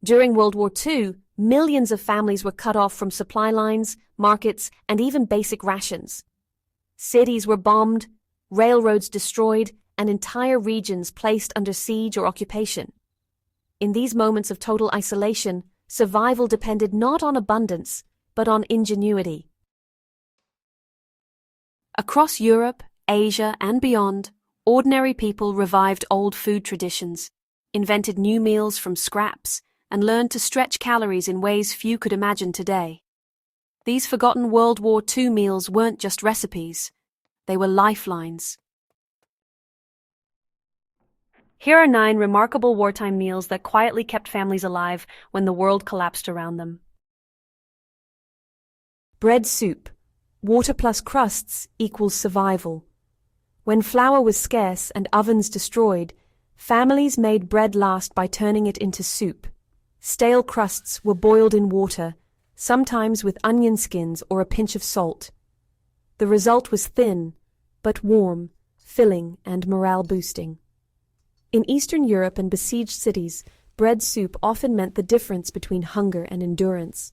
During World War II, millions of families were cut off from supply lines, markets, and even basic rations. Cities were bombed, railroads destroyed, and entire regions placed under siege or occupation. In these moments of total isolation, survival depended not on abundance, but on ingenuity. Across Europe, Asia, and beyond, ordinary people revived old food traditions, invented new meals from scraps, and learned to stretch calories in ways few could imagine today. These forgotten World War II meals weren't just recipes, they were lifelines. Here are 9 remarkable wartime meals that quietly kept families alive when the world collapsed around them. Bread soup. Water plus crusts equals survival. When flour was scarce and ovens destroyed, families made bread last by turning it into soup. Stale crusts were boiled in water, sometimes with onion skins or a pinch of salt. The result was thin, but warm, filling, and morale-boosting. In Eastern Europe and besieged cities, bread soup often meant the difference between hunger and endurance.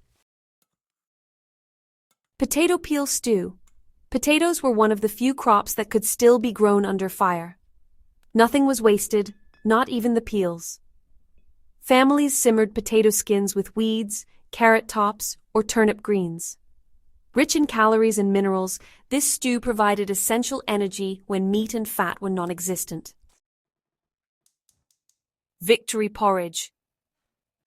Potato peel stew. Potatoes were one of the few crops that could still be grown under fire. Nothing was wasted, not even the peels. Families simmered potato skins with weeds, carrot tops, or turnip greens. Rich in calories and minerals, this stew provided essential energy when meat and fat were non-existent. Victory porridge.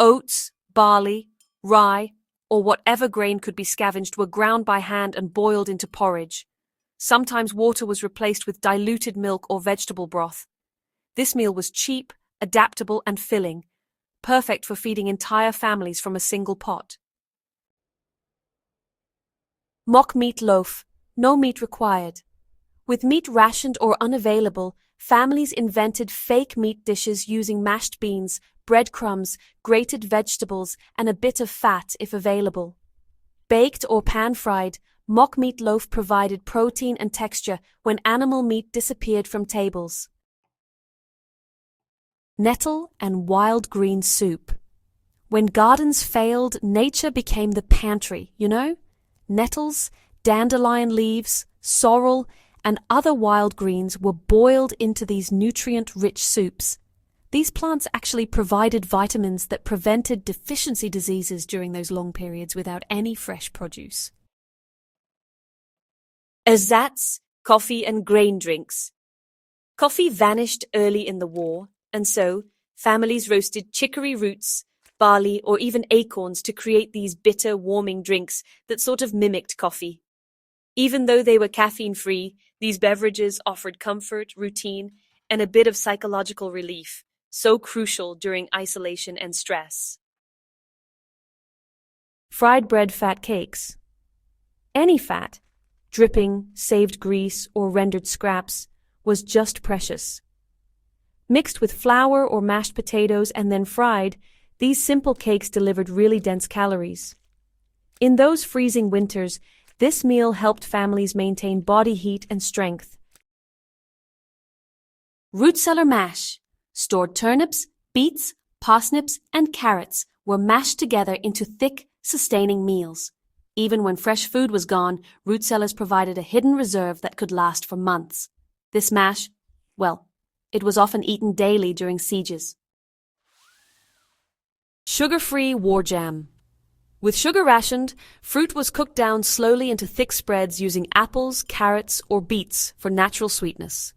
Oats, barley, rye, or whatever grain could be scavenged were ground by hand and boiled into porridge. Sometimes water was replaced with diluted milk or vegetable broth. This meal was cheap, adaptable, and filling, perfect for feeding entire families from a single pot. Mock meat loaf, no meat required. With meat rationed or unavailable, families invented fake meat dishes using mashed beans, breadcrumbs, grated vegetables, and a bit of fat if available. Baked or pan-fried, mock meat loaf provided protein and texture when animal meat disappeared from tables. Nettle and wild green soup. When gardens failed, nature became the pantry, Nettles, dandelion leaves, sorrel, and other wild greens were boiled into these nutrient-rich soups. These plants actually provided vitamins that prevented deficiency diseases during those long periods without any fresh produce. Ersatz, coffee and grain drinks. Coffee vanished early in the war, and so families roasted chicory roots, barley, or even acorns to create these bitter, warming drinks that sort of mimicked coffee. Even though they were caffeine-free, these beverages offered comfort, routine, and a bit of psychological relief, so crucial during isolation and stress. Fried bread fat cakes. Any fat, dripping, saved grease, or rendered scraps, was just precious. Mixed with flour or mashed potatoes and then fried, these simple cakes delivered really dense calories. In those freezing winters, this meal helped families maintain body heat and strength. Root cellar mash. Stored turnips, beets, parsnips, and carrots were mashed together into thick, sustaining meals. Even when fresh food was gone, root cellars provided a hidden reserve that could last for months. This mash, it was often eaten daily during sieges. Sugar-free war jam. With sugar rationed, fruit was cooked down slowly into thick spreads using apples, carrots, or beets for natural sweetness.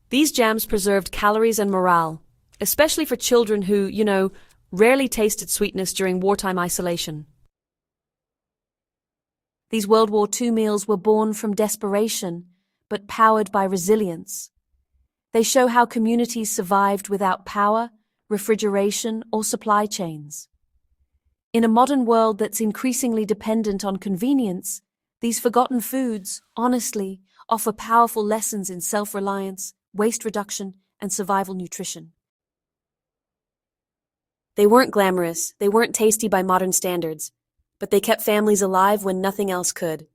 These jams preserved calories and morale, especially for children who, rarely tasted sweetness during wartime isolation. These World War II meals were born from desperation, but powered by resilience. They show how communities survived without power, refrigeration, or supply chains. In a modern world that's increasingly dependent on convenience, these forgotten foods, honestly, offer powerful lessons in self-reliance, waste reduction, and survival nutrition. They weren't glamorous, they weren't tasty by modern standards, but they kept families alive when nothing else could.